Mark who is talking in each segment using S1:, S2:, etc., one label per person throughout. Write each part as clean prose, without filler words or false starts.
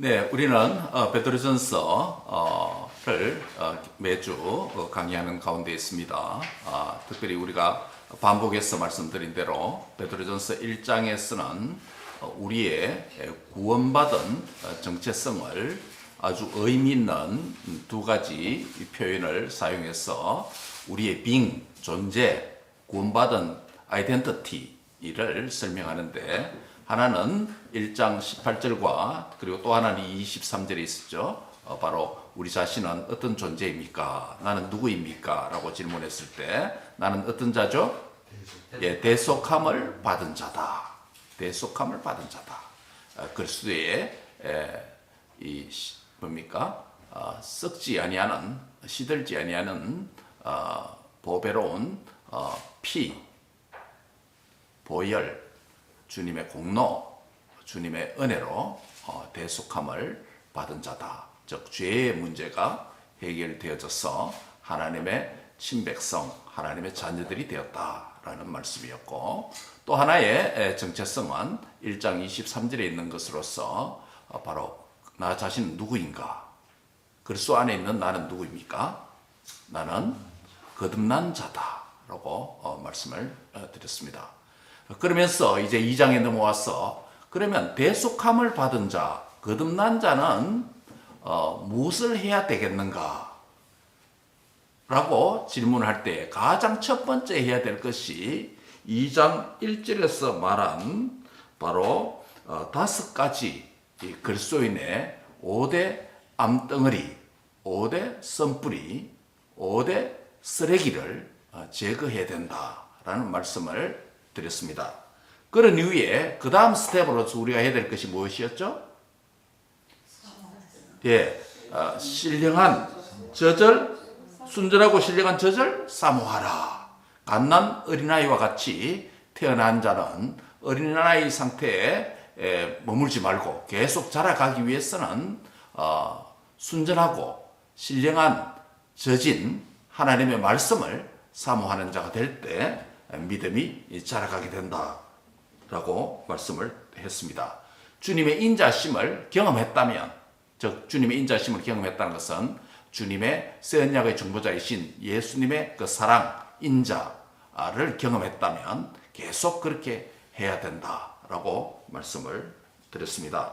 S1: 네, 우리는 베드로전서를 매주 강의하는 가운데 있습니다. 특별히 우리가 반복해서 말씀드린 대로 베드로전서 1장에서는 우리의 구원받은 정체성을 아주 의미 있는 두 가지 표현을 사용해서 우리의 being, 존재, 구원받은 아이덴티티를 설명하는데, 하나는 1장 18절과 그리고 또 하나는 23절에 있었죠. 바로 우리 자신은 어떤 존재입니까? 나는 누구입니까? 라고 질문했을 때 나는 어떤 자죠? 예, 대속함을 받은 자다. 대속함을 받은 자다. 그리스도의 뭡니까? 썩지 아니하는, 시들지 아니하는 보배로운 피, 보혈, 주님의 공로, 주님의 은혜로 대속함을 받은 자다. 즉 죄의 문제가 해결되어져서 하나님의 친백성, 하나님의 자녀들이 되었다라는 말씀이었고, 또 하나의 정체성은 1장 23절에 있는 것으로서 바로 나 자신은 누구인가? 그리스도 안에 있는 나는 누구입니까? 나는 거듭난 자다라고 말씀을 드렸습니다. 그러면서 이제 2장에 넘어와서 그러면 대속함을 받은 자, 거듭난 자는 무엇을 해야 되겠는가? 라고 질문할 때 가장 첫 번째 해야 될 것이 2장 1절에서 말한 바로 5가지 그리스도인의 5대 암덩어리, 5대 선뿌리, 5대 쓰레기를 제거해야 된다라는 말씀을 드렸습니다. 그런 이후에 그 다음 스텝으로서 우리가 해야 될 것이 무엇이었죠? 예, 신령한 저절, 순전하고 신령한 저절 사모하라. 갓난 어린아이와 같이 태어난 자는 어린아이 상태에 머물지 말고 계속 자라가기 위해서는 순전하고 신령한 젖인 하나님의 말씀을 사모하는 자가 될 때 믿음이 자라가게 된다라고 말씀을 했습니다. 주님의 인자심을 경험했다면, 즉 주님의 인자심을 경험했다는 것은 주님의 새 언약의 중보자이신 예수님의 그 사랑, 인자를 경험했다면 계속 그렇게 해야 된다라고 말씀을 드렸습니다.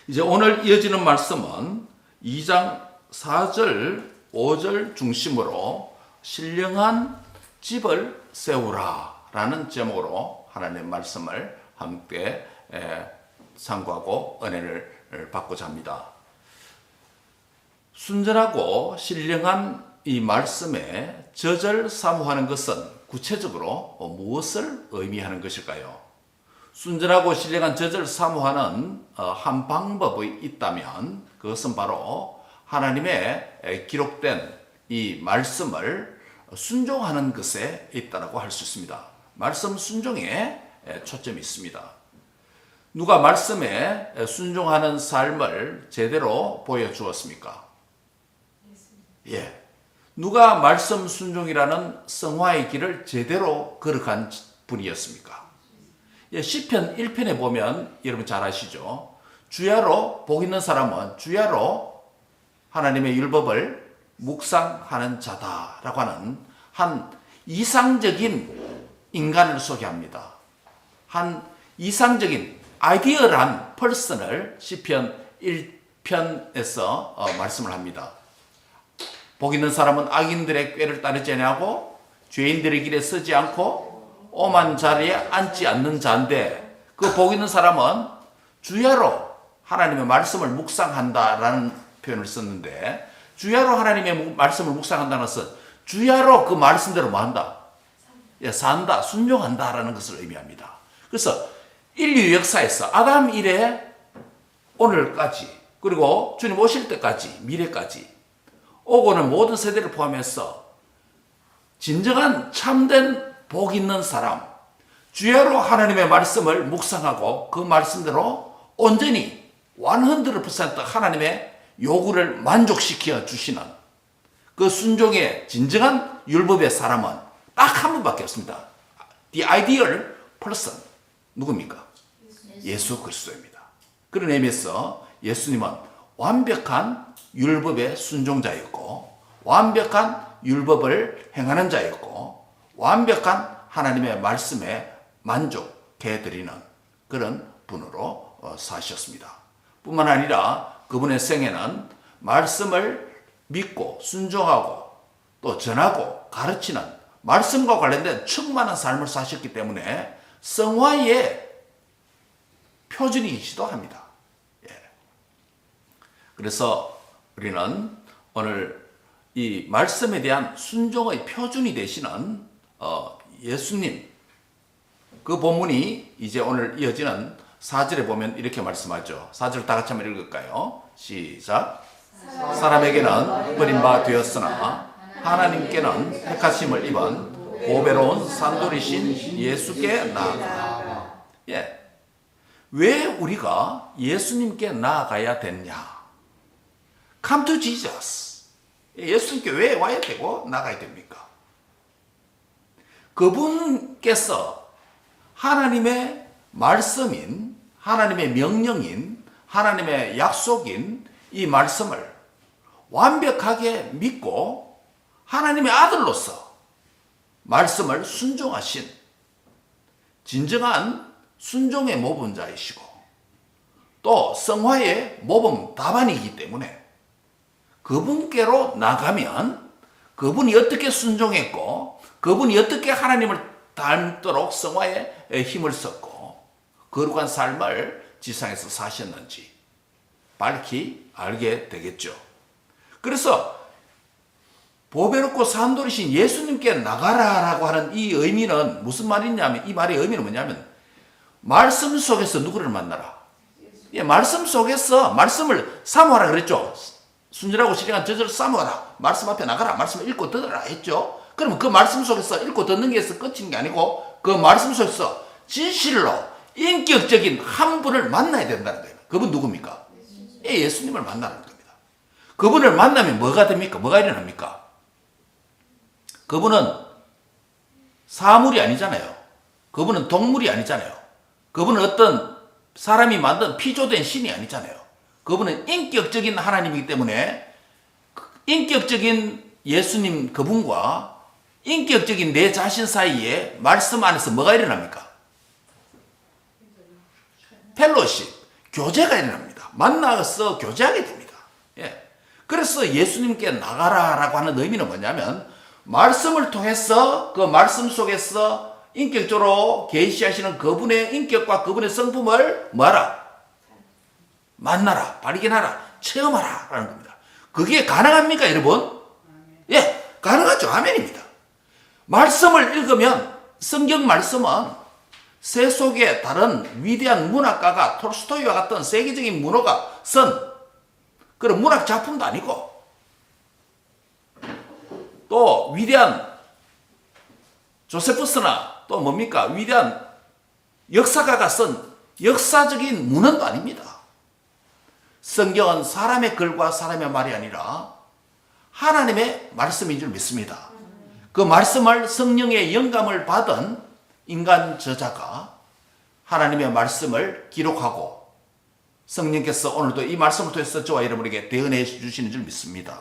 S1: 이제 오늘 이어지는 말씀은 2장 4절, 5절 중심으로 신령한 집을 세우라 라는 제목으로 하나님의 말씀을 함께 상고하고 은혜를 받고자 합니다. 순전하고 신령한 이 말씀에 저절 사모하는 것은 구체적으로 무엇을 의미하는 것일까요? 순전하고 신령한 저절 사모하는 한 방법이 있다면 그것은 바로 하나님의 기록된 이 말씀을 순종하는 것에 있다고 할 수 있습니다. 말씀 순종에 초점이 있습니다. 누가 말씀에 순종하는 삶을 제대로 보여주었습니까? 예. 누가 말씀 순종이라는 성화의 길을 제대로 걸어간 분이었습니까? 예, 시편 1편에 보면 여러분 잘 아시죠? 주야로 복 있는 사람은 주야로 하나님의 율법을 묵상하는 자다라고 하는 한 이상적인 인간을 소개합니다. 한 이상적인 아이디얼한 퍼슨을 시편 1편에서 말씀을 합니다. 복 있는 사람은 악인들의 꾀를 따르지 아니하고 죄인들의 길에 서지 않고 오만 자리에 앉지 않는 자인데, 그 복 있는 사람은 주야로 하나님의 말씀을 묵상한다라는 표현을 썼는데, 주야로 하나님의 말씀을 묵상한다는 것은 주야로 그 말씀대로 뭐 한다? 예, 산다, 순종한다라는 것을 의미합니다. 그래서 인류 역사에서 아담 이래 오늘까지, 그리고 주님 오실 때까지, 미래까지 오고는 모든 세대를 포함해서 진정한 참된 복 있는 사람, 주야로 하나님의 말씀을 묵상하고 그 말씀대로 온전히 100% 하나님의 요구를 만족시켜 주시는 그 순종의 진정한 율법의 사람은 딱 한 분밖에 없습니다. The ideal person 누굽니까? 예수 그리스도입니다. 그런 의미에서 예수님은 완벽한 율법의 순종자였고 완벽한 율법을 행하는 자였고 완벽한 하나님의 말씀에 만족해드리는 그런 분으로 사셨습니다. 뿐만 아니라 그분의 생애는 말씀을 믿고 순종하고 또 전하고 가르치는 말씀과 관련된 충만한 삶을 사셨기 때문에 성화의 표준이기도 합니다. 그래서 우리는 오늘 이 말씀에 대한 순종의 표준이 되시는 예수님, 그 본문이 이제 오늘 이어지는 4절에 보면 이렇게 말씀하죠. 4절 다 같이 한번 읽을까요? 시작. 사람에게는 버림바 되었으나 하나님께는 택하심을 입은 보배로운 산돌이신 예수께 나아가. 왜 우리가 예수님께 나아가야 됐냐? Come to Jesus. 예수님께 왜 와야 되고 나가야 됩니까? 그분께서 하나님의 말씀인, 하나님의 명령인, 하나님의 약속인 이 말씀을 완벽하게 믿고 하나님의 아들로서 말씀을 순종하신 진정한 순종의 모범자이시고 또 성화의 모범 답안이기 때문에 그분께로 나가면 그분이 어떻게 순종했고 그분이 어떻게 하나님을 닮도록 성화에 힘을 썼고 거룩한 삶을 지상에서 사셨는지 밝히 알게 되겠죠. 그래서 보배롭고 산돌이신 예수님께 나가라라고 하는 이 의미는 무슨 말이냐면 이 말의 의미는 뭐냐면 말씀 속에서 누구를 만나라. 말씀 속에서 말씀을 사모하라 그랬죠. 순전하고 신령한 저절을 사모하라. 말씀 앞에 나가라. 말씀을 읽고 듣으라 했죠. 그러면 그 말씀 속에서 읽고 듣는 게서 끝인 게 아니고 그 말씀 속에서 진실로 인격적인 한 분을 만나야 된다는 거예요. 그분 누굽니까? 예수님을 만나는 겁니다. 그분을 만나면 뭐가 됩니까? 뭐가 일어납니까? 그분은 사물이 아니잖아요. 그분은 동물이 아니잖아요. 그분은 어떤 사람이 만든 피조된 신이 아니잖아요. 그분은 인격적인 하나님이기 때문에 인격적인 예수님 그분과 인격적인 내 자신 사이에 말씀 안에서 뭐가 일어납니까? 펠로십, 교제가 일어납니다. 만나서 교제하게 됩니다. 그래서 예수님께 나가라라고 하는 의미는 뭐냐면 말씀을 통해서 그 말씀 속에서 인격적으로 계시하시는 그분의 인격과 그분의 성품을 뭐하라? 만나라, 발견하라, 체험하라 라는 겁니다. 그게 가능합니까 여러분? 가능하죠. 아멘입니다. 말씀을 읽으면 성경 말씀은 세속의 다른 위대한 문학가가 톨스토이와 같은 세계적인 문호가 쓴 그런 문학 작품도 아니고 또 위대한 조세푸스나 또 뭡니까? 위대한 역사가가 쓴 역사적인 문헌도 아닙니다. 성경은 사람의 글과 사람의 말이 아니라 하나님의 말씀인 줄 믿습니다. 그 말씀을 성령의 영감을 받은 인간 저자가 하나님의 말씀을 기록하고 성령께서 오늘도 이 말씀을 통해서 저와 여러분에게 대언해 주시는 줄 믿습니다.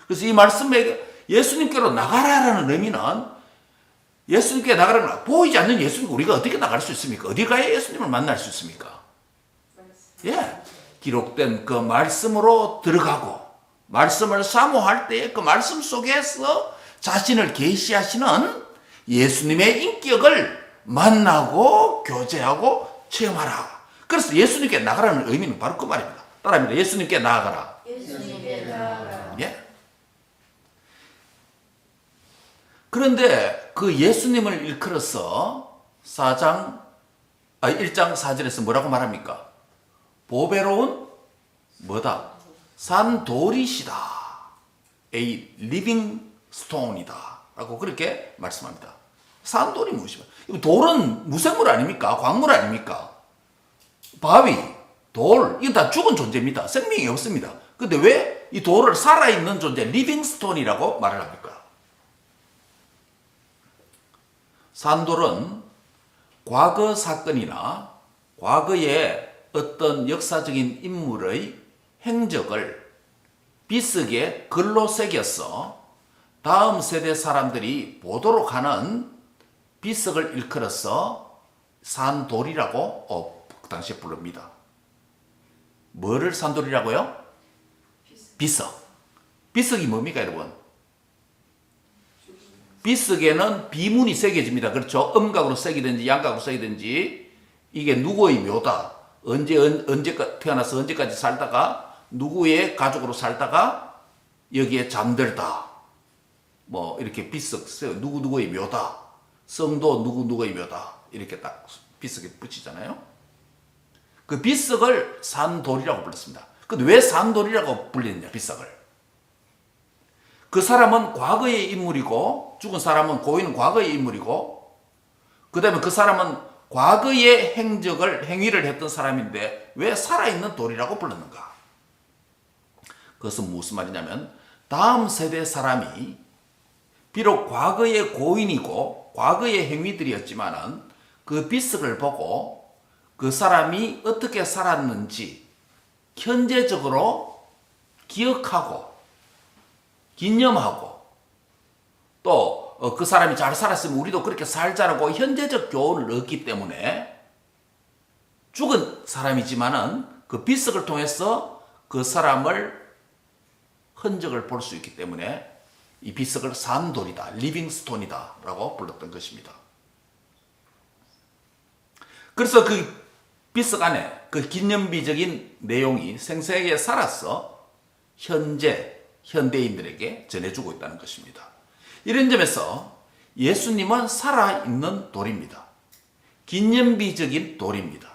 S1: 그래서 이 말씀에 예수님께로 나가라라는 의미는 예수님께 나가라는 거 보이지 않는 예수님 우리가 어떻게 나갈 수 있습니까? 어디 가야 예수님을 만날 수 있습니까? 기록된 그 말씀으로 들어가고 말씀을 사모할 때 그 말씀 속에서 자신을 계시하시는 예수님의 인격을 만나고 교제하고 체험하라. 그래서 예수님께 나가라는 의미는 바로 그 말입니다. 따라합니다. 예수님께 나아가라.
S2: 예수님께 나아가라.
S1: 그런데 그 예수님을 일컬어서 1장 4절에서 뭐라고 말합니까? 보배로운 뭐다? 산돌이시다. A living stone이다. 라고 그렇게 말씀합니다. 산돌이 무엇이냐? 돌은 무생물 아닙니까? 광물 아닙니까? 바위, 돌, 이건 다 죽은 존재입니다. 생명이 없습니다. 근데 왜 이 돌을 살아있는 존재, living stone이라고 말을 합니까? 산돌은 과거 사건이나 과거에 어떤 역사적인 인물의 행적을 비석에 글로 새겨서 다음 세대 사람들이 보도록 하는 비석을 일컬어서 산돌이라고 그 당시에 부릅니다. 뭐를 산돌이라고요? 비석. 비석이 뭡니까, 여러분? 비석에는 비문이 새겨집니다. 그렇죠? 음각으로 새기든지 양각으로 새기든지 이게 누구의 묘다. 언제 태어나서 언제까지 살다가 누구의 가족으로 살다가 여기에 잠들다. 뭐 이렇게 비석 누구의 묘다. 성도 누구의 묘다. 이렇게 딱 비석에 붙이잖아요. 그 비석을 산돌이라고 불렀습니다. 근데 왜 산돌이라고 불리느냐, 비석을. 그 사람은 과거의 인물이고 죽은 사람은 고인은 과거의 인물이고 그 다음에 그 사람은 과거의 행위를 했던 사람인데 왜 살아있는 돌이라고 불렀는가? 그것은 무슨 말이냐면 다음 세대 사람이 비록 과거의 고인이고 과거의 행위들이었지만은 그 비석을 보고 그 사람이 어떻게 살았는지 현재적으로 기억하고 기념하고 또 그 사람이 잘 살았으면 우리도 그렇게 살자라고 현재적 교훈을 얻기 때문에 죽은 사람이지만은 그 비석을 통해서 그 사람을 흔적을 볼 수 있기 때문에 이 비석을 산돌이다, 리빙스톤이다 라고 불렀던 것입니다. 그래서 그 비석 안에 그 기념비적인 내용이 생생하게 살아서 현대인들에게 전해주고 있다는 것입니다. 이런 점에서 예수님은 살아있는 돌입니다. 기념비적인 돌입니다.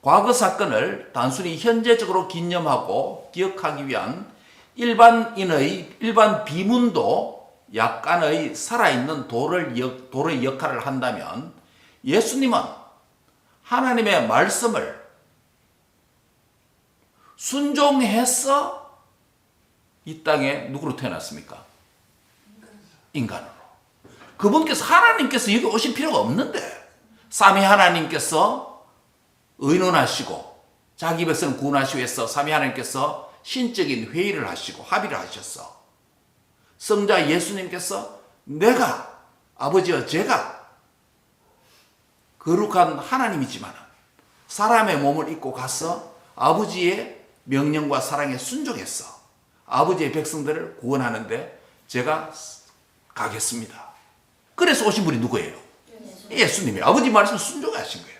S1: 과거 사건을 단순히 현재적으로 기념하고 기억하기 위한 일반 비문도 약간의 살아있는 돌의 역할을 한다면 예수님은 하나님의 말씀을 순종해서 이 땅에 누구로 태어났습니까? 인간으로. 그분께서 하나님께서 여기 오실 필요가 없는데 삼위 하나님께서 의논하시고 자기 백성을 구원하시기 위해서 삼위 하나님께서 신적인 회의를 하시고 합의를 하셨어. 성자 예수님께서 내가 아버지와 제가 거룩한 하나님이지만 사람의 몸을 입고 가서 아버지의 명령과 사랑에 순종했어. 아버지의 백성들을 구원하는데 제가 가겠습니다. 그래서 오신 분이 누구예요? 예수님이 아버지 말씀 순종하신 거예요.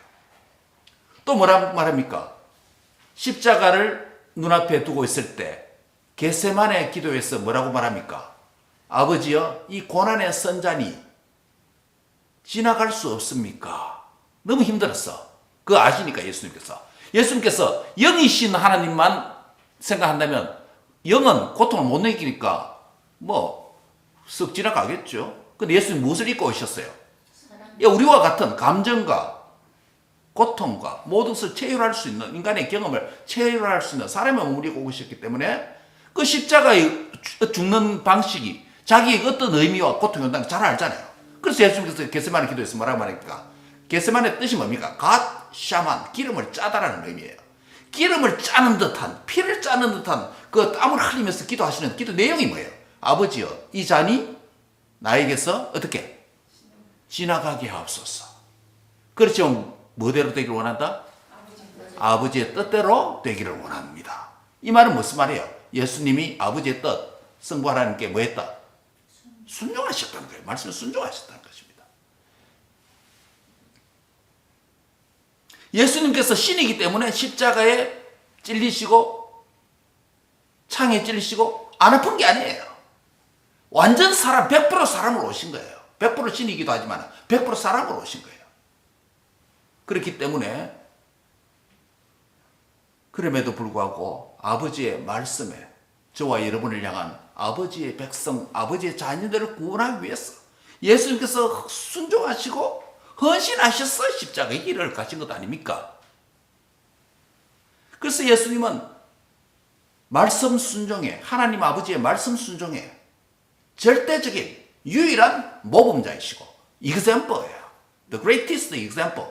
S1: 또 뭐라 말합니까? 십자가를 눈앞에 두고 있을 때 겟세마네 기도에서 뭐라고 말합니까? 아버지여 이 고난의 선잔이 지나갈 수 없습니까? 너무 힘들었어. 그거 아시니까 예수님께서 영이신 하나님만 생각한다면 영은 고통을 못 느끼니까 쓱 지나가겠죠. 근데 예수님 무엇을 입고 오셨어요? 우리와 같은 감정과 고통과 모든 것을 체휼할 수 있는 인간의 경험을 체휼할 수 있는 사람의 몸을 입고 오셨기 때문에 그 십자가의 죽는 방식이 자기의 어떤 의미와 고통이 온다는 걸 잘 알잖아요. 그래서 예수님께서 겟세마네 기도에서 뭐라고 말합니까? 겟세마네 뜻이 뭡니까? 갓 샤만, 기름을 짜다라는 의미예요. 기름을 짜는 듯한, 피를 짜는 듯한 그 땀을 흘리면서 기도하시는 기도 내용이 뭐예요? 아버지여 이 잔이 나에게서 어떻게 지나가게 하옵소서. 그렇죠. 뭐대로 되기를 원한다? 아버지의 뜻대로 되기를 원합니다. 이 말은 무슨 말이에요? 예수님이 아버지의 뜻, 성부 하나님께 뭐 했다? 순종하셨다는 거예요. 말씀에 순종하셨다는 것입니다. 예수님께서 신이기 때문에 십자가에 찔리시고 창에 찔리시고 안 아픈 게 아니에요. 완전 사람, 100% 사람으로 오신 거예요. 100% 신이기도 하지만 100% 사람으로 오신 거예요. 그렇기 때문에 그럼에도 불구하고 아버지의 말씀에 저와 여러분을 향한 아버지의 백성, 아버지의 자녀들을 구원하기 위해서 예수님께서 순종하시고 헌신하셔서 십자가의 길을 가신 것 아닙니까? 그래서 예수님은 말씀 순종에, 하나님 아버지의 말씀 순종에 절대적인 유일한 모범자이시고 example예요. The greatest example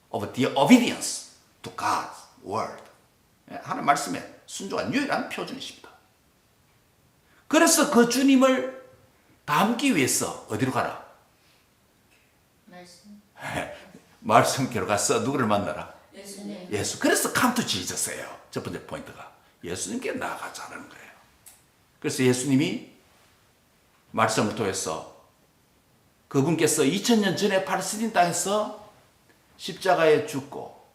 S1: of the obedience to God. word. 하나님 말씀에 순종한 유일한 표준이십니다. 그래서 그 주님을 닮기 위해서 어디로 가라?
S2: 말씀.
S1: 말씀교로 가서 누구를 만나라?
S2: 예수님.
S1: 예수. 그래서 come to Jesus예요. 첫 번째 포인트가 예수님께 나아가자는 거예요. 그래서 예수님이 말씀을 통해서 그분께서 2000년 전에 팔스틴 땅에서 십자가에 죽고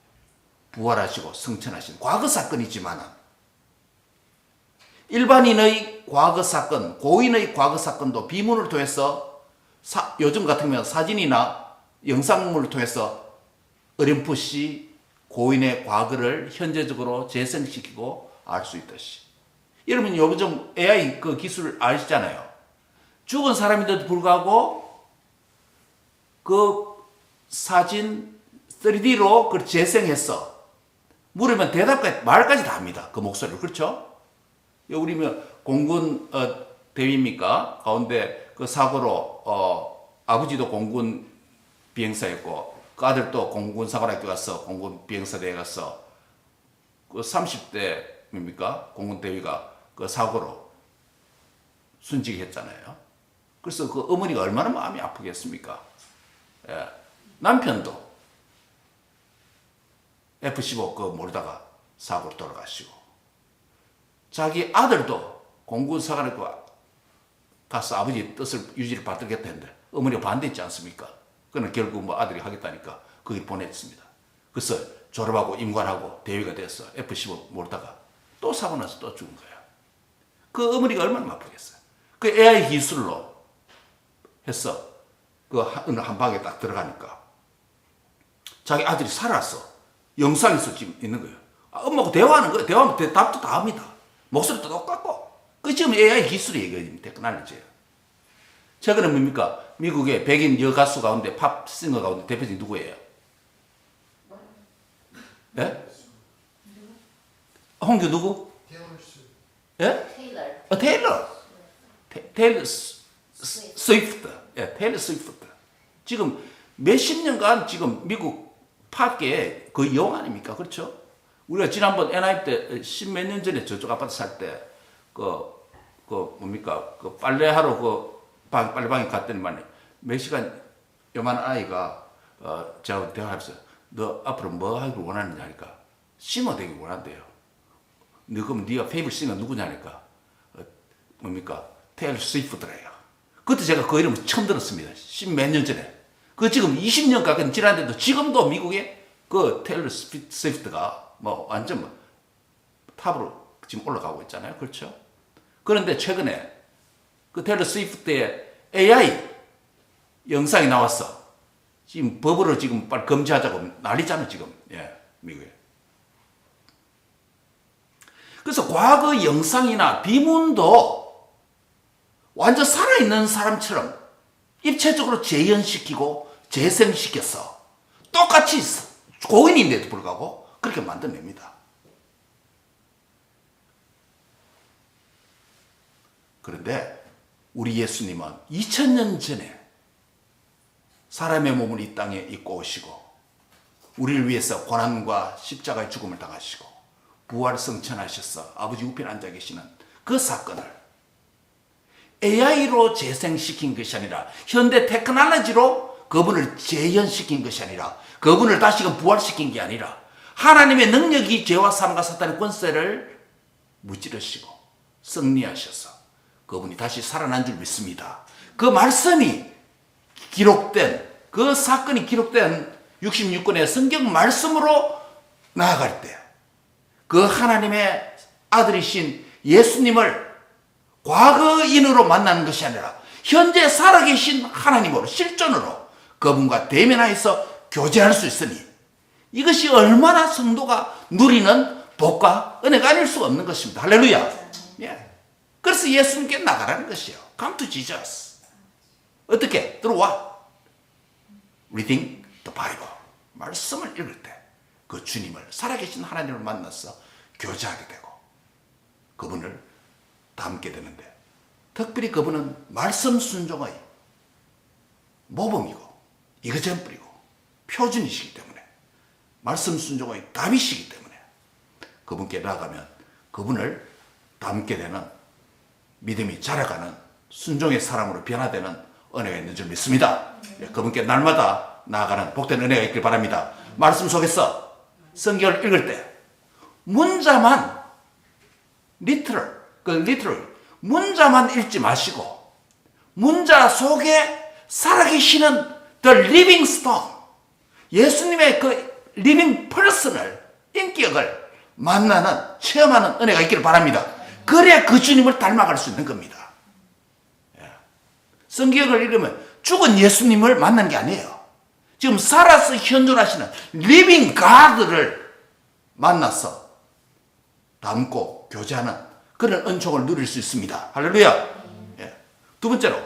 S1: 부활하시고 성천하신 과거 사건이지만 일반인의 과거 사건, 고인의 과거 사건도 비문을 통해서 요즘 같으면 사진이나 영상물을 통해서 어렴풋이 고인의 과거를 현재적으로 재생시키고 알 수 있듯이. 여러분 요즘 AI 그 기술 아시잖아요. 죽은 사람인데도 불구하고 그 사진 3D로 그걸 재생해서 물으면 대답까지 말까지 다 합니다. 그 목소리를. 그렇죠? 우리 공군 대위입니까? 가운데 그 사고로 아버지도 공군 비행사였고 그 아들도 공군 사관학교 가서 공군 비행사대에 가서 그 30대입니까? 공군 대위가 그 사고로 순직했잖아요. 그래서 그 어머니가 얼마나 마음이 아프겠습니까? 예. 남편도 F-15 그 모르다가 사고로 돌아가시고 자기 아들도 공군사관학교 가서 아버지 뜻을 유지를 받들겠다 했는데 어머니가 반대했지 않습니까? 그는 결국 뭐 아들이 하겠다니까 거기 보냈습니다. 그래서 졸업하고 임관하고 대위가 돼서 F-15 모르다가 또 사고 나서 또 죽은 거예요. 그 어머니가 얼마나 아프겠어요. 그 AI 기술로 해서 그 한 방에 딱 들어가니까 자기 아들이 살았어. 영상에서 지금 있는 거예요. 엄마하고 대화하는 거예요. 대화하면 답도 다 합니다. 목소리도 똑같고. 그 지금 AI 기술이 이거 테크놀로지예요. 최근에 뭡니까? 미국의 백인 여가수 가운데 팝싱어 가운데 대표적인 누구예요? 예? 홍규 누구? 예? 테일러. 테일러 스위프트. 예, 테일러 스위프트. 지금 몇십 년간 지금 미국 팝계의 그 영 아닙니까? 그렇죠? 우리가 지난번 NI 때 십몇 년 전에 저쪽 아파트 살 때 뭡니까? 그 빨래하러 빨래방에 갔더니만 몇 시간 요만한 아이가 제가 대화하면서 너 앞으로 뭐 하길 원하느냐 하니까 싱어 되길 원한대요. 너 그럼 네가 페이블 싱어 누구냐니까 뭡니까? 테일러 스위프트래요. 그때 제가 그 이름을 처음 들었습니다. 십몇 년 전에. 그 지금 20년 가까이 지났는데도 지금도 미국에 그 테일러 스위프트가 뭐 완전 뭐 탑으로 지금 올라가고 있잖아요. 그렇죠? 그런데 최근에 그 테일러 스위프트의 AI 영상이 나왔어. 지금 법으로 지금 빨리 금지하자고 난리잖아요. 지금. 예, 미국에. 그래서 과거 영상이나 비문도 완전 살아있는 사람처럼 입체적으로 재현시키고 재생시켜서 똑같이 고인인데도 불구하고 그렇게 만들어냅니다. 그런데 우리 예수님은 2000년 전에 사람의 몸을 이 땅에 입고 오시고 우리를 위해서 고난과 십자가의 죽음을 당하시고 부활 성천하셔서 아버지 우편에 앉아 계시는 그 사건을 AI로 재생시킨 것이 아니라 현대 테크놀로지로 그분을 재현시킨 것이 아니라 그분을 다시금 부활시킨 게 아니라 하나님의 능력이 죄와 사망과 사탄의 권세를 무찌르시고 승리하셔서 그분이 다시 살아난 줄 믿습니다. 그 말씀이 기록된 그 사건이 기록된 66권의 성경 말씀으로 나아갈 때 그 하나님의 아들이신 예수님을 과거인으로 만나는 것이 아니라 현재 살아계신 하나님으로 실존으로 그분과 대면하여서 교제할 수 있으니 이것이 얼마나 성도가 누리는 복과 은혜가 아닐 수가 없는 것입니다. 할렐루야. 예. 그래서 예수님께 나가라는 것이요. Come to Jesus. 어떻게? 들어와. Reading the Bible. 말씀을 읽을 때 그 주님을 살아계신 하나님을 만나서 교제하게 되고 그분을 닮게 되는데 특별히 그분은 말씀 순종의 모범이고 이거잼플이고 표준이시기 때문에 말씀 순종의 답이시기 때문에 그분께 나아가면 그분을 닮게 되는 믿음이 자라가는 순종의 사람으로 변화되는 은혜가 있는 줄 믿습니다. 그분께 날마다 나아가는 복된 은혜가 있길 바랍니다. 말씀 속에서 성경을 읽을 때 문자만 literal 문자만 읽지 마시고 문자 속에 살아계시는 the living stone 예수님의 그 living person을 인격을 만나는 체험하는 은혜가 있기를 바랍니다. 그래야 그 주님을 닮아갈 수 있는 겁니다. 성경을 읽으면 죽은 예수님을 만나는 게 아니에요. 지금 살아서 현존하시는 living God를 만나서 닮고 교제하는 그런 은총을 누릴 수 있습니다. 할렐루야. 두 번째로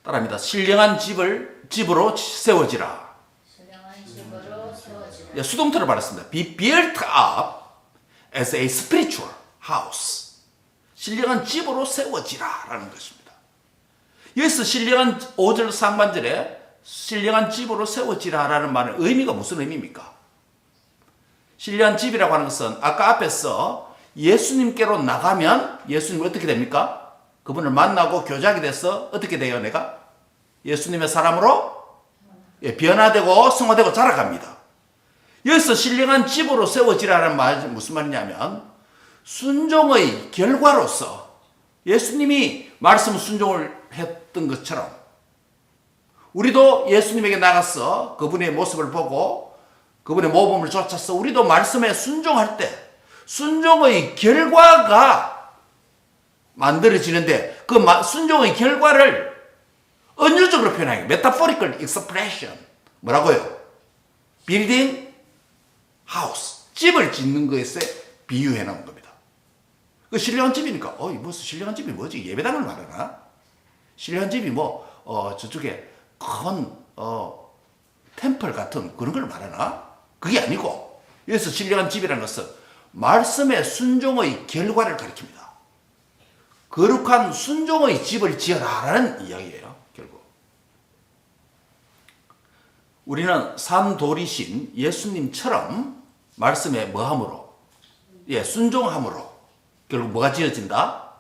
S1: 따라합니다. 신령한 집으로 세워지라.
S2: 신령한 집으로 세워지라.
S1: 수동태로 말했습니다. Be built up as a spiritual house. 신령한 집으로 세워지라 라는 것입니다. 여기서 신령한 5절 상반절에 신령한 집으로 세워지라 라는 말은 의미가 무슨 의미입니까? 신령한 집이라고 하는 것은 아까 앞에서 예수님께로 나가면 예수님 어떻게 됩니까? 그분을 만나고 교제하게 돼서 어떻게 돼요? 내가 예수님의 사람으로 변화되고 성화되고 자라갑니다. 여기서 신령한 집으로 세워지라는 말이 무슨 말이냐면 순종의 결과로서 예수님이 말씀 순종을 했던 것처럼 우리도 예수님에게 나가서 그분의 모습을 보고 그분의 모범을 쫓아서 우리도 말씀에 순종할 때 순종의 결과가 만들어지는데 그 순종의 결과를 은유적으로 표현해요. metaphorical expression. 뭐라고요? building house. 집을 짓는 것에 비유해 놓은 겁니다. 그 신령한 집이니까 무슨 신령한 집이 뭐지? 예배당을 말하나? 신령한 집이 저쪽에 큰 템플 같은 그런 걸 말하나? 그게 아니고 여기서 신령한 집이라는 것은 말씀의 순종의 결과를 가리킵니다. 거룩한 순종의 집을 지어라라는 이야기예요. 결국 우리는 산돌이신 예수님처럼 말씀에 뭐함으로 순종함으로 결국 뭐가 지어진다?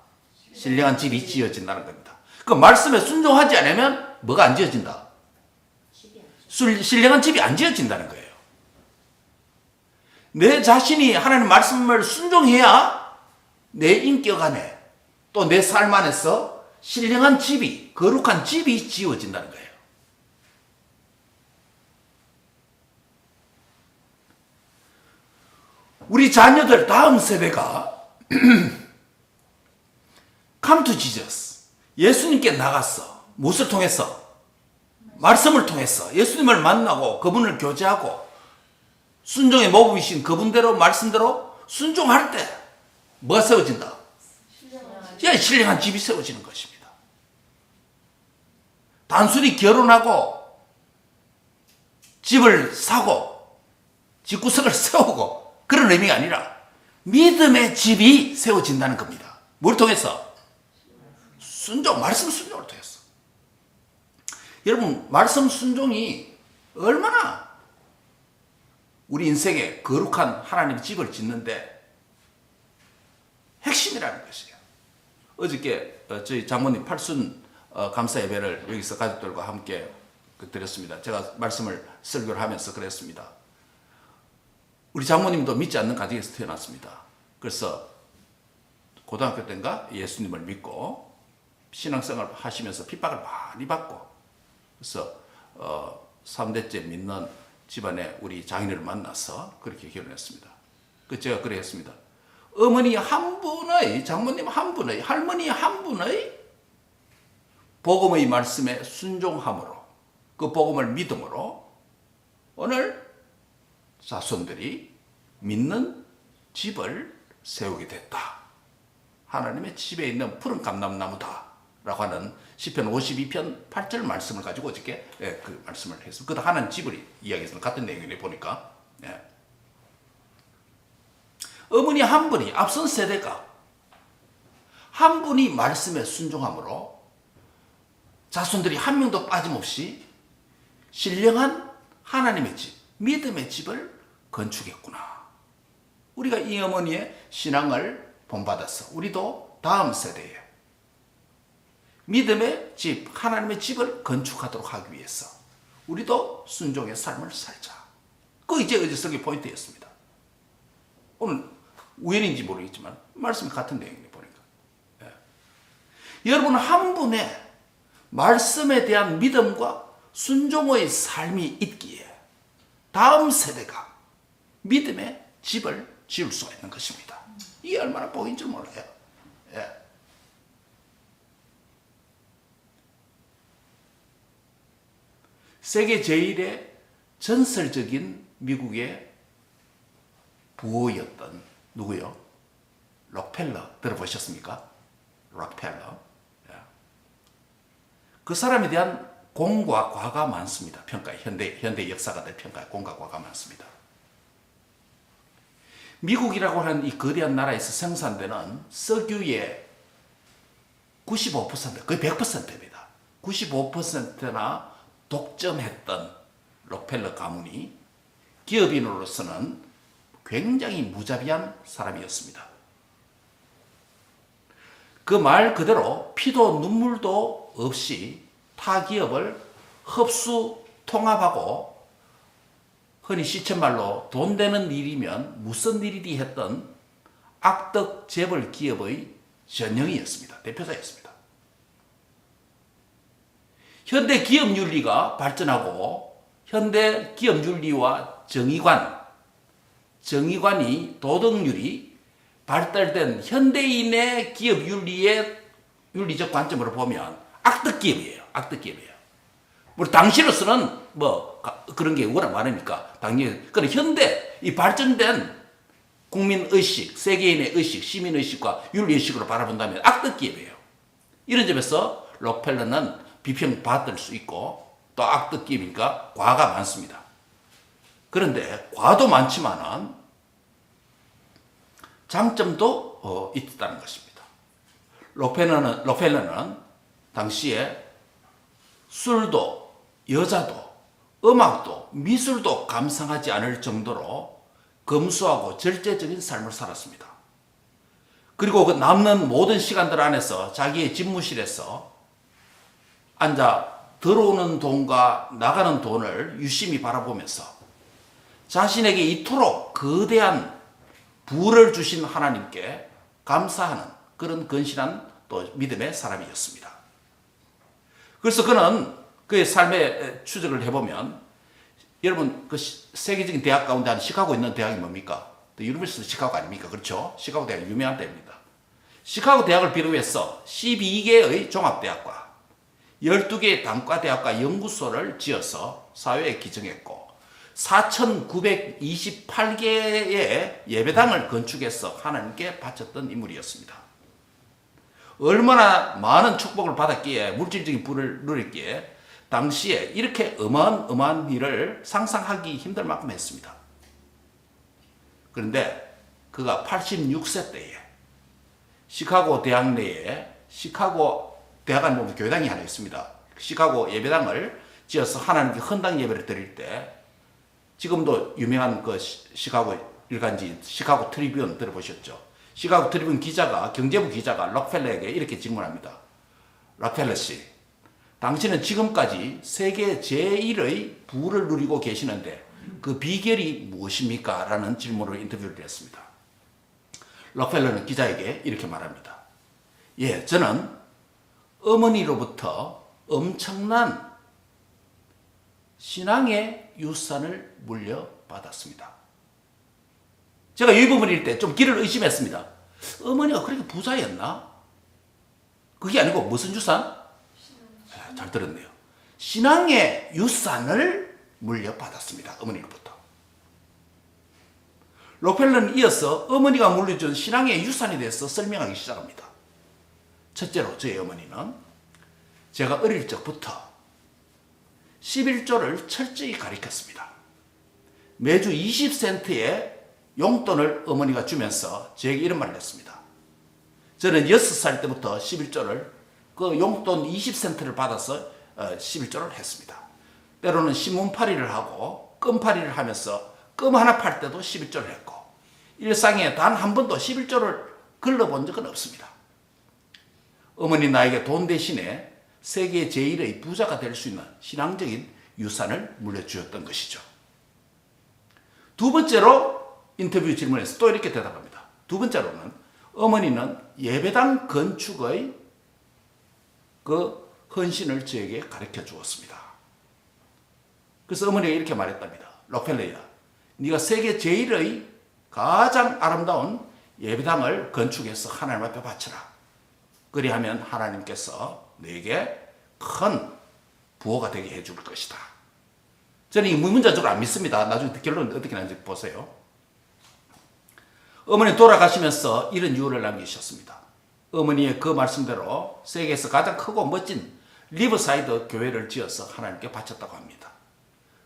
S1: 신령한 집이 지어진다는 겁니다. 그 말씀에 순종하지 않으면 뭐가 안 지어진다? 신령한 집이 안 지어진다는 거예요. 내 자신이 하나님 말씀을 순종해야 내 인격 안에 또 내 삶 안에서 신령한 집이 거룩한 집이 지어진다는 거예요. 우리 자녀들 다음 세대가 come to Jesus 예수님께 나갔어. 무엇을 통해서? 말씀을 통해서 예수님을 만나고 그분을 교제하고 순종의 모범이신 그분대로 말씀대로 순종할 때 뭐가 세워진다? 신령한 집이 세워지는 것입니다. 단순히 결혼하고 집을 사고 집구석을 세우고 그런 의미가 아니라 믿음의 집이 세워진다는 겁니다. 뭘 통해서? 말씀 순종을 통해서. 여러분, 말씀 순종이 얼마나 우리 인생에 거룩한 하나님의 집을 짓는데 핵심이라는 것이에요. 어저께 저희 장모님 팔순 감사 예배를 여기서 가족들과 함께 드렸습니다. 제가 말씀을 설교를 하면서 그랬습니다. 우리 장모님도 믿지 않는 가정에서 태어났습니다. 그래서 고등학교 때인가 예수님을 믿고 신앙생활 하시면서 핍박을 많이 받고 그래서 3대째 믿는 집안에 우리 장인어를 만나서 그렇게 결혼했습니다. 제가 그래 했습니다. 어머니 한 분의, 장모님 한 분의, 할머니 한 분의 복음의 말씀에 순종함으로 그 복음을 믿음으로 오늘 자손들이 믿는 집을 세우게 됐다. 하나님의 집에 있는 푸른 감람나무다 라고 하는 시편 52편 8절 말씀을 가지고 어저께 그 말씀을 했습니다. 그것도 하나님 집을 이야기했습니다. 같은 내용이네 보니까. 어머니 한 분이 앞선 세대가 한 분이 말씀에 순종함으로 자손들이 한 명도 빠짐없이 신령한 하나님의 집, 믿음의 집을 건축했구나. 우리가 이 어머니의 신앙을 본받아서 우리도 다음 세대에 믿음의 집, 하나님의 집을 건축하도록 하기 위해서 우리도 순종의 삶을 살자. 그 이제 어제석의 포인트였습니다. 오늘 우연인지 모르겠지만 말씀이 같은 내용이네 보니까. 여러분 한 분의 말씀에 대한 믿음과 순종의 삶이 있기에 다음 세대가 믿음의 집을 지을 수가 있는 것입니다. 이게 얼마나 복인 줄 몰라요. 세계 제1의 전설적인 미국의 부호였던 누구요? 록펠러 들어보셨습니까? 록펠러. 그 사람에 대한 공과 과가 많습니다. 평가에 현대 역사가들 평가에 공과 과가 많습니다. 미국이라고 하는 이 거대한 나라에서 생산되는 석유의 95%, 거의 100%입니다. 95%나 독점했던 록펠러 가문이 기업인으로서는 굉장히 무자비한 사람이었습니다. 그 말 그대로 피도 눈물도 없이 타 기업을 흡수 통합하고 흔히 시쳇말로 돈 되는 일이면 무슨 일이디 했던 악덕 재벌 기업의 전형이었습니다. 대표자였습니다. 현대 기업 윤리가 발전하고 현대 기업 윤리와 정의관이 도덕률이 발달된 현대인의 기업 윤리의 윤리적 관점으로 보면 악덕 기업이에요. 악덕 기업이에요. 뭐 당시로서는 뭐 그런 게 워낙 많으니까 당연히. 그런데 현대 이 발전된 국민 의식, 세계인의 의식, 시민 의식과 윤리 의식으로 바라본다면 악덕 기업이에요. 이런 점에서 록펠러는 비평받을 수 있고 또 악덕 기업이니까 과가 많습니다. 그런데 과도 많지만은 장점도 있다는 것입니다. 록펠러는 당시에 술도 여자도 음악도 미술도 감상하지 않을 정도로 검소하고 절제적인 삶을 살았습니다. 그리고 그 남는 모든 시간들 안에서 자기의 집무실에서 앉아 들어오는 돈과 나가는 돈을 유심히 바라보면서 자신에게 이토록 거대한 부를 주신 하나님께 감사하는 그런 건실한 또 믿음의 사람이었습니다. 그래서 그는 그의 삶의 추적을 해보면 여러분 그 세계적인 대학 가운데 한 시카고에 있는 대학이 뭡니까? 유니버시티 시카고 아닙니까? 그렇죠? 시카고 대학이 유명한 대학입니다. 시카고 대학을 비롯해서 12개의 종합대학과 12개의 단과대학과 연구소를 지어서 사회에 기증했고 4,928개의 예배당을 건축해서 하나님께 바쳤던 인물이었습니다. 얼마나 많은 축복을 받았기에 물질적인 부를 누렸기에 당시에 이렇게 어마어마한 일을 상상하기 힘들 만큼 했습니다. 그런데 그가 86세 때에 시카고 대학 내에 시카고 대학 안에 보면 교회당이 하나 있습니다. 시카고 예배당을 지어서 하나님께 헌당 예배를 드릴 때 지금도 유명한 그 시카고 일간지 시카고 트리뷴 들어보셨죠? 시카고 트리뷴 기자가 경제부 기자가 록펠러에게 이렇게 질문합니다. 록펠러 씨, 당신은 지금까지 세계 제1의 부를 누리고 계시는데 그 비결이 무엇입니까? 라는 질문으로 인터뷰를 했습니다. 록펠러는 기자에게 이렇게 말합니다. 예, 저는 어머니로부터 엄청난 신앙의 유산을 물려받았습니다. 제가 이 부분일 때 좀 길을 의심했습니다. 어머니가 그렇게 부자였나? 그게 아니고 무슨 유산? 잘 들었네요. 신앙의 유산을 물려받았습니다. 어머니로부터. 록펠러는 이어서 어머니가 물려준 신앙의 유산에 대해서 설명하기 시작합니다. 첫째로 저희 어머니는 제가 어릴 적부터 11조를 철저히 가르쳤습니다. 매주 20센트의 용돈을 어머니가 주면서 저에게 이런 말을 했습니다. 저는 6살 때부터 11조를 그 용돈 20센트를 받아서 11조를 했습니다. 때로는 신문팔이를 하고 껌팔이를 하면서 껌 하나 팔 때도 11조를 했고 일상에 단 한 번도 11조를 걸러본 적은 없습니다. 어머니 나에게 돈 대신에 세계 제1의 부자가 될 수 있는 신앙적인 유산을 물려주었던 것이죠. 두 번째로 인터뷰 질문에서 또 이렇게 대답합니다. 두 번째로는 어머니는 예배당 건축의 그 헌신을 저에게 가르쳐 주었습니다. 그래서 어머니가 이렇게 말했답니다. 록펠러야, 네가 세계 제1의 가장 아름다운 예배당을 건축해서 하나님 앞에 바쳐라. 그리하면 하나님께서 너에게 큰 부호가 되게 해줄 것이다. 저는 이 문자적으로 안 믿습니다. 나중에 결론은 어떻게 나는지 보세요. 어머니 돌아가시면서 이런 유언을 남기셨습니다. 어머니의 그 말씀대로 세계에서 가장 크고 멋진 리버사이드 교회를 지어서 하나님께 바쳤다고 합니다.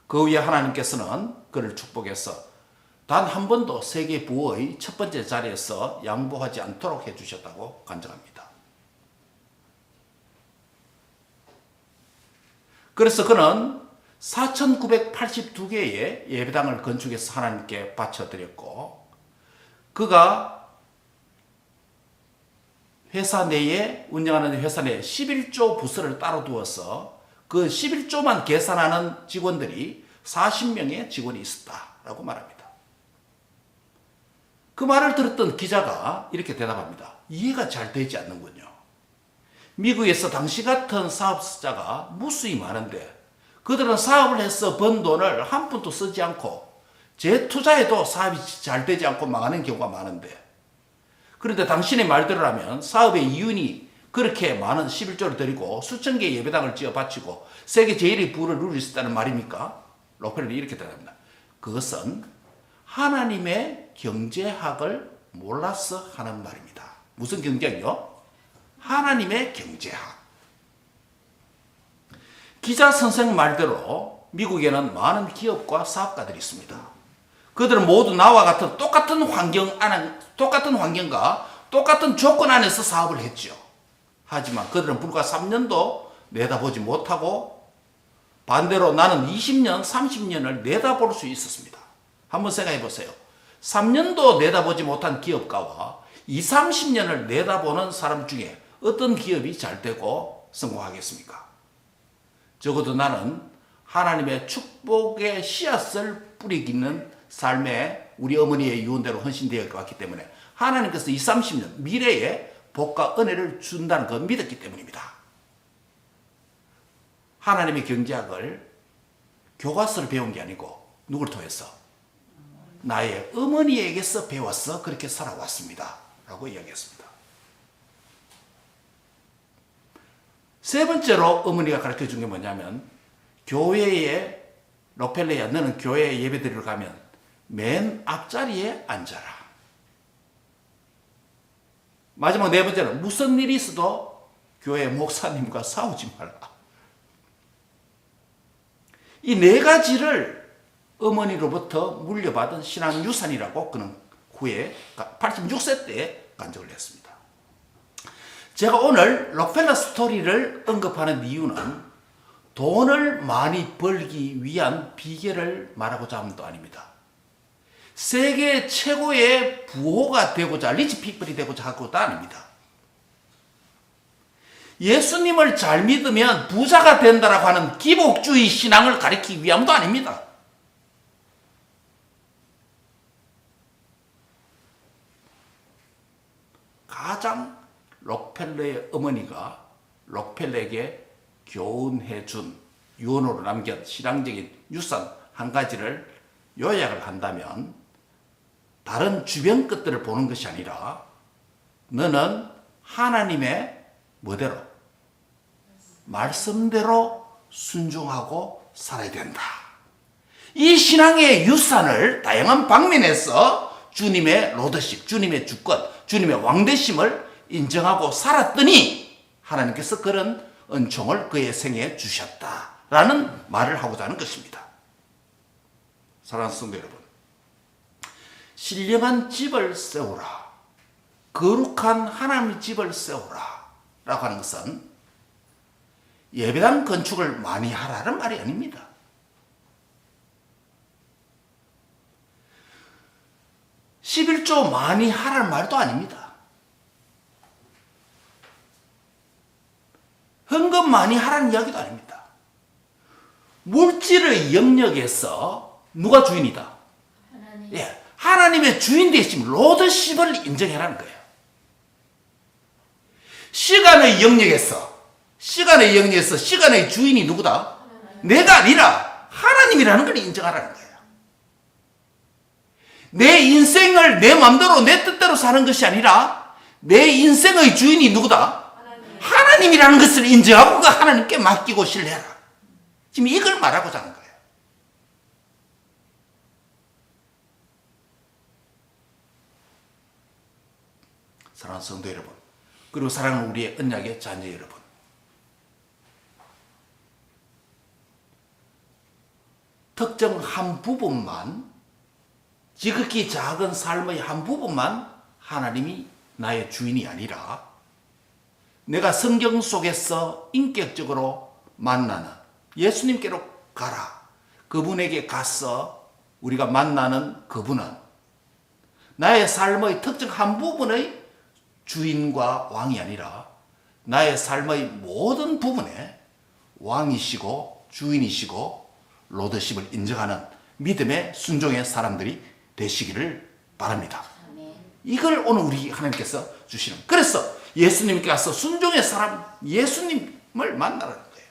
S1: 그 후에 하나님께서는 그를 축복해서 단 한 번도 세계 부호의 첫 번째 자리에서 양보하지 않도록 해주셨다고 간증합니다. 그래서 그는 4,982개의 예배당을 건축해서 하나님께 바쳐드렸고, 그가 회사 내에 운영하는 회사 내에 11조 부서를 따로 두어서 그 11조만 계산하는 직원들이 40명의 직원이 있었다라고 말합니다. 그 말을 들었던 기자가 이렇게 대답합니다. 이해가 잘 되지 않는군요. 미국에서 당시 같은 사업자가 무수히 많은데 그들은 사업을 해서 번 돈을 한 푼도 쓰지 않고 재투자해도 사업이 잘 되지 않고 망하는 경우가 많은데, 그런데 당신의 말대로라면 사업의 이윤이 그렇게 많은 11조를 들이고 수천 개의 예배당을 지어 바치고 세계 제1의 부를 누릴 수 있다는 말입니까? 록펠러는 이렇게 대답합니다. 그것은 하나님의 경제학을 몰라서 하는 말입니다. 무슨 경제학이요? 하나님의 경제학. 기자 선생 말대로 미국에는 많은 기업과 사업가들이 있습니다. 그들은 모두 나와 같은 똑같은 환경과 똑같은 조건 안에서 사업을 했죠. 하지만 그들은 불과 3년도 내다보지 못하고 반대로 나는 20년, 30년을 내다볼 수 있었습니다. 한번 생각해 보세요. 3년도 내다보지 못한 기업가와 20, 30년을 내다보는 사람 중에 어떤 기업이 잘 되고 성공하겠습니까? 적어도 나는 하나님의 축복의 씨앗을 뿌리기는 삶에 우리 어머니의 유언대로 헌신되어 왔기 때문에 하나님께서 20, 30년 미래에 복과 은혜를 준다는 걸 믿었기 때문입니다. 하나님의 경제학을 교과서를 배운 게 아니고 누굴 통해서? 나의 어머니에게서 배워서 그렇게 살아왔습니다. 라고 이야기했습니다. 세 번째로 어머니가 가르쳐 준 게 뭐냐면, 교회에, 록펠러야, 너는 교회에 예배드리러 가면 맨 앞자리에 앉아라. 마지막 네 번째는 무슨 일이 있어도 교회 목사님과 싸우지 말라. 이 네 가지를 어머니로부터 물려받은 신앙 유산이라고 그는 후에 86세 때 간증을 했습니다. 제가 오늘 록펠러 스토리를 언급하는 이유는 돈을 많이 벌기 위한 비결을 말하고자 하는 것도 아닙니다. 세계 최고의 부호가 되고자, 리치 피플이 되고자 할 것도 아닙니다. 예수님을 잘 믿으면 부자가 된다라고 하는 기복주의 신앙을 가리키기 위함도 아닙니다. 가장 록펠러의 어머니가 록펠러에게 교훈해 준 유언으로 남긴 신앙적인 유산 한 가지를 요약을 한다면, 다른 주변 것들을 보는 것이 아니라 너는 하나님의 뭐대로? 말씀대로 순종하고 살아야 된다. 이 신앙의 유산을 다양한 방면에서 주님의 로더십, 주님의 주권, 주님의 왕되심을 인정하고 살았더니 하나님께서 그런 은총을 그의 생애에 주셨다라는 말을 하고자 하는 것입니다. 사랑하는 성도 여러분, 신령한 집을 세우라, 거룩한 하나님의 집을 세우라 라고 하는 것은 예배당 건축을 많이 하라는 말이 아닙니다. 11조 많이 하라는 말도 아닙니다. 헌금 많이 하라는 이야기도 아닙니다. 물질의 영역에서 누가 주인이다?
S2: 하나님.
S1: 예, 하나님의 주인 되심, 로드십을 인정해라는 거예요. 시간의 영역에서 시간의 주인이 누구다? 내가 아니라 하나님이라는 걸 인정하라는 거예요. 내 인생을 내 마음대로 내 뜻대로 사는 것이 아니라 내 인생의 주인이 누구다? 하나님이라는 것을 인정하고 그 하나님께 맡기고 신뢰하라. 지금 이걸 말하고자 하는 거예요. 사랑하는 성도 여러분, 그리고 사랑하는 우리의 언약의 자녀 여러분, 특정 한 부분만, 지극히 작은 삶의 한 부분만 하나님이 나의 주인이 아니라 내가 성경 속에서 인격적으로 만나는 예수님께로 가라. 그분에게 가서 우리가 만나는 그분은 나의 삶의 특정 한 부분의 주인과 왕이 아니라 나의 삶의 모든 부분에 왕이시고 주인이시고 로드십을 인정하는 믿음의 순종의 사람들이 되시기를 바랍니다.
S2: 아멘.
S1: 이걸 오늘 우리 하나님께서 주시는. 그래서 예수님께 가서 순종의 사람 예수님을 만나라는 거예요.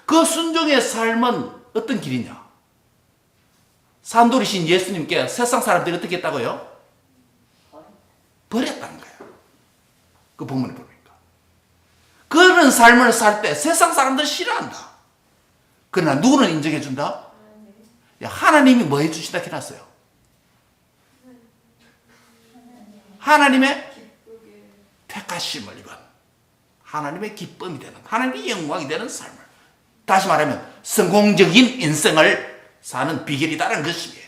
S1: 그 순종의 삶은 어떤 길이냐? 산돌이신 예수님께 세상 사람들이 어떻게 했다고요? 버렸다는 거예요. 그 본문을 보니까. 그런 삶을 살 때 세상 사람들 싫어한다. 그러나 누구는 인정해 준다? 하나님이 뭐 해주신다 해놨어요? 하나님의 택하심을 입은 하나님의 기쁨이 되는 하나님의 영광이 되는 삶을, 다시 말하면 성공적인 인생을 사는 비결이다라는 것이에요.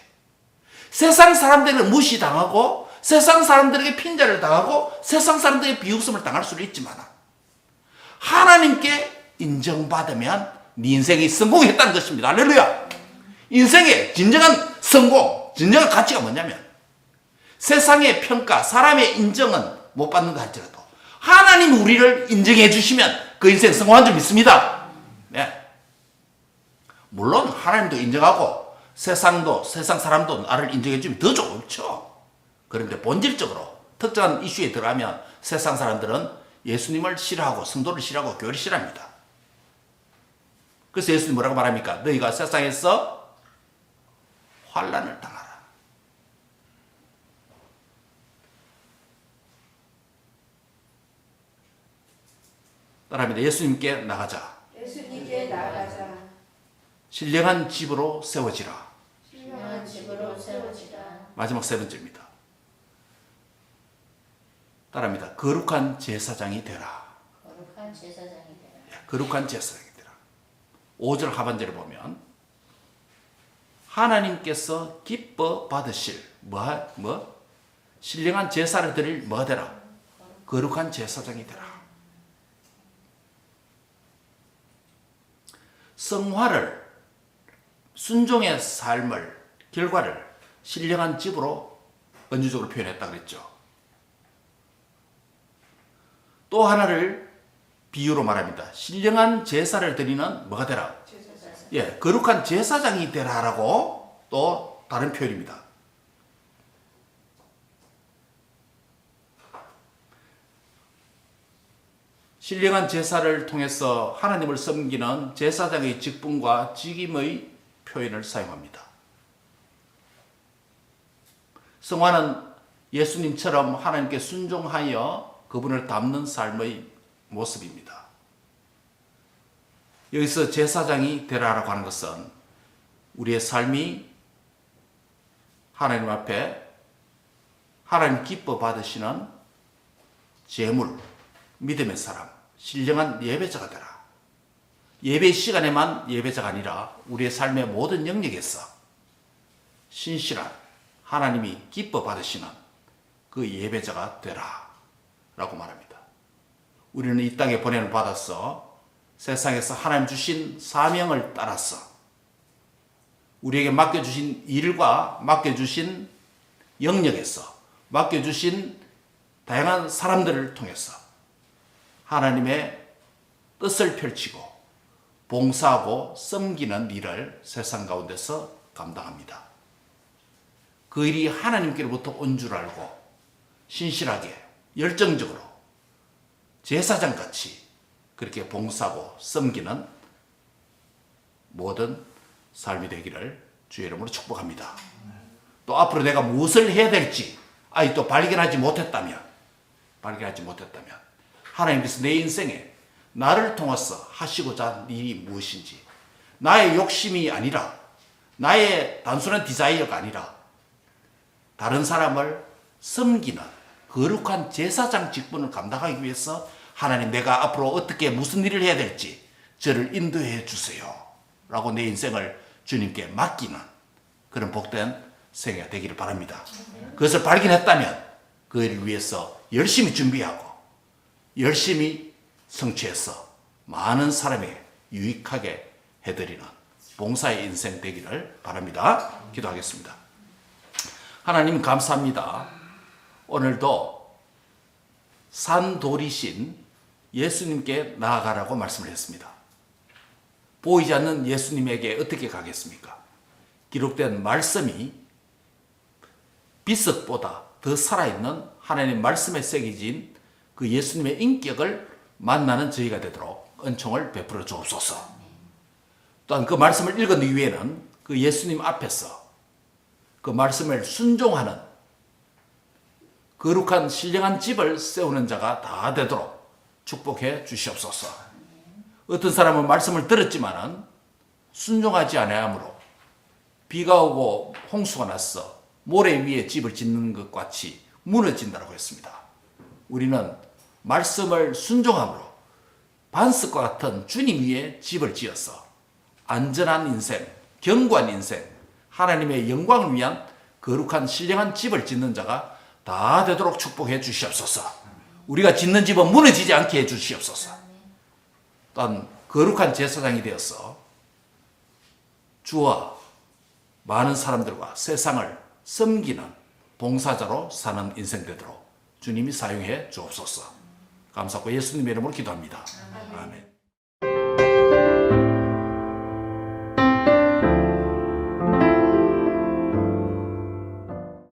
S1: 세상 사람들을 무시당하고 세상 사람들에게 핀자를 당하고 세상 사람들에게 비웃음을 당할 수는 있지만 하나님께 인정받으면 네 인생이 성공했다는 것입니다. 할렐루야. 인생의 진정한 성공, 진정한 가치가 뭐냐면 세상의 평가, 사람의 인정은 못 받는다 할지라도 하나님이 우리를 인정해 주시면 그 인생 성공한 줄 믿습니다. 네. 물론 하나님도 인정하고 세상 사람도 나를 인정해 주면 더 좋죠. 그런데 본질적으로 특정한 이슈에 들어가면 세상 사람들은 예수님을 싫어하고 성도를 싫어하고 교회를 싫어합니다. 그래서 예수님 뭐라고 말합니까? 너희가 세상에서 환난을 당하라. 따라합니다. 예수님께 나가자.
S3: 예수님께 나아가자.
S1: 신령한 집으로 세워지라.
S2: 신령한 집으로 세워지라.
S1: 마지막 세 번째입니다. 따라합니다. 거룩한 제사장이 되라.
S2: 거룩한 제사장이 되라.
S1: 거룩한 제사장이 되라. 5절 하반절에 보면 하나님께서 기뻐 받으실 신령한 제사를 드릴 뭐가 되라? 거룩한 제사장이 되라. 성화를, 순종의 삶을, 결과를 신령한 집으로 은유적으로 표현했다 그랬죠. 또 하나를 비유로 말합니다. 신령한 제사를 드리는 뭐가 되라? 예, 거룩한 제사장이 되라라고 또 다른 표현입니다. 신령한 제사를 통해서 하나님을 섬기는 제사장의 직분과 직임의 표현을 사용합니다. 성화는 예수님처럼 하나님께 순종하여 그분을 닮는 삶의 모습입니다. 여기서 제사장이 되라라고 하는 것은 우리의 삶이 하나님 앞에 하나님 기뻐 받으시는 제물, 믿음의 사람, 신령한 예배자가 되라. 예배 시간에만 예배자가 아니라 우리의 삶의 모든 영역에서 신실한 하나님이 기뻐 받으시는 그 예배자가 되라 라고 말합니다. 우리는 이 땅에 보냄을 받아서 세상에서 하나님 주신 사명을 따라서 우리에게 맡겨주신 일과 맡겨주신 영역에서 맡겨주신 다양한 사람들을 통해서 하나님의 뜻을 펼치고 봉사하고 섬기는 일을 세상 가운데서 감당합니다. 그 일이 하나님께로부터 온 줄 알고 신실하게 열정적으로 제사장같이 그렇게 봉사하고 섬기는 모든 삶이 되기를 주의 이름으로 축복합니다. 또 앞으로 내가 무엇을 해야 될지 또 발견하지 못했다면 하나님께서 내 인생에 나를 통해서 하시고자 하는 일이 무엇인지, 나의 욕심이 아니라 나의 단순한 디자이어가 아니라 다른 사람을 섬기는 거룩한 제사장 직분을 감당하기 위해서 하나님, 내가 앞으로 어떻게 무슨 일을 해야 될지 저를 인도해 주세요 라고 내 인생을 주님께 맡기는 그런 복된 생애가 되기를 바랍니다. 그것을 발견했다면 그 일을 위해서 열심히 준비하고 열심히 성취해서 많은 사람에게 유익하게 해드리는 봉사의 인생 되기를 바랍니다. 기도하겠습니다. 하나님 감사합니다. 오늘도 산돌이신 예수님께 나아가라고 말씀을 했습니다. 보이지 않는 예수님에게 어떻게 가겠습니까? 기록된 말씀이 비석보다 더 살아있는 하나님의 말씀에 새겨진 그 예수님의 인격을 만나는 저희가 되도록 은총을 베풀어 주옵소서. 또한 그 말씀을 읽은 이후에는 그 예수님 앞에서 그 말씀을 순종하는 거룩한 신령한 집을 세우는 자가 다 되도록 축복해 주시옵소서. 어떤 사람은 말씀을 들었지만은 순종하지 아니하므로 비가 오고 홍수가 났어 모래 위에 집을 짓는 것 같이 무너진다고 했습니다. 우리는 말씀을 순종함으로 반석과 같은 주님 위에 집을 지어서 안전한 인생, 견고한 인생, 하나님의 영광을 위한 거룩한 신령한 집을 짓는 자가 다 되도록 축복해 주시옵소서. 우리가 짓는 집은 무너지지 않게 해 주시옵소서. 또한 거룩한 제사장이 되어서 주와 많은 사람들과 세상을 섬기는 봉사자로 사는 인생 되도록 주님이 사용해 주옵소서. 감사하고 예수님의 이름으로 기도합니다. 아멘.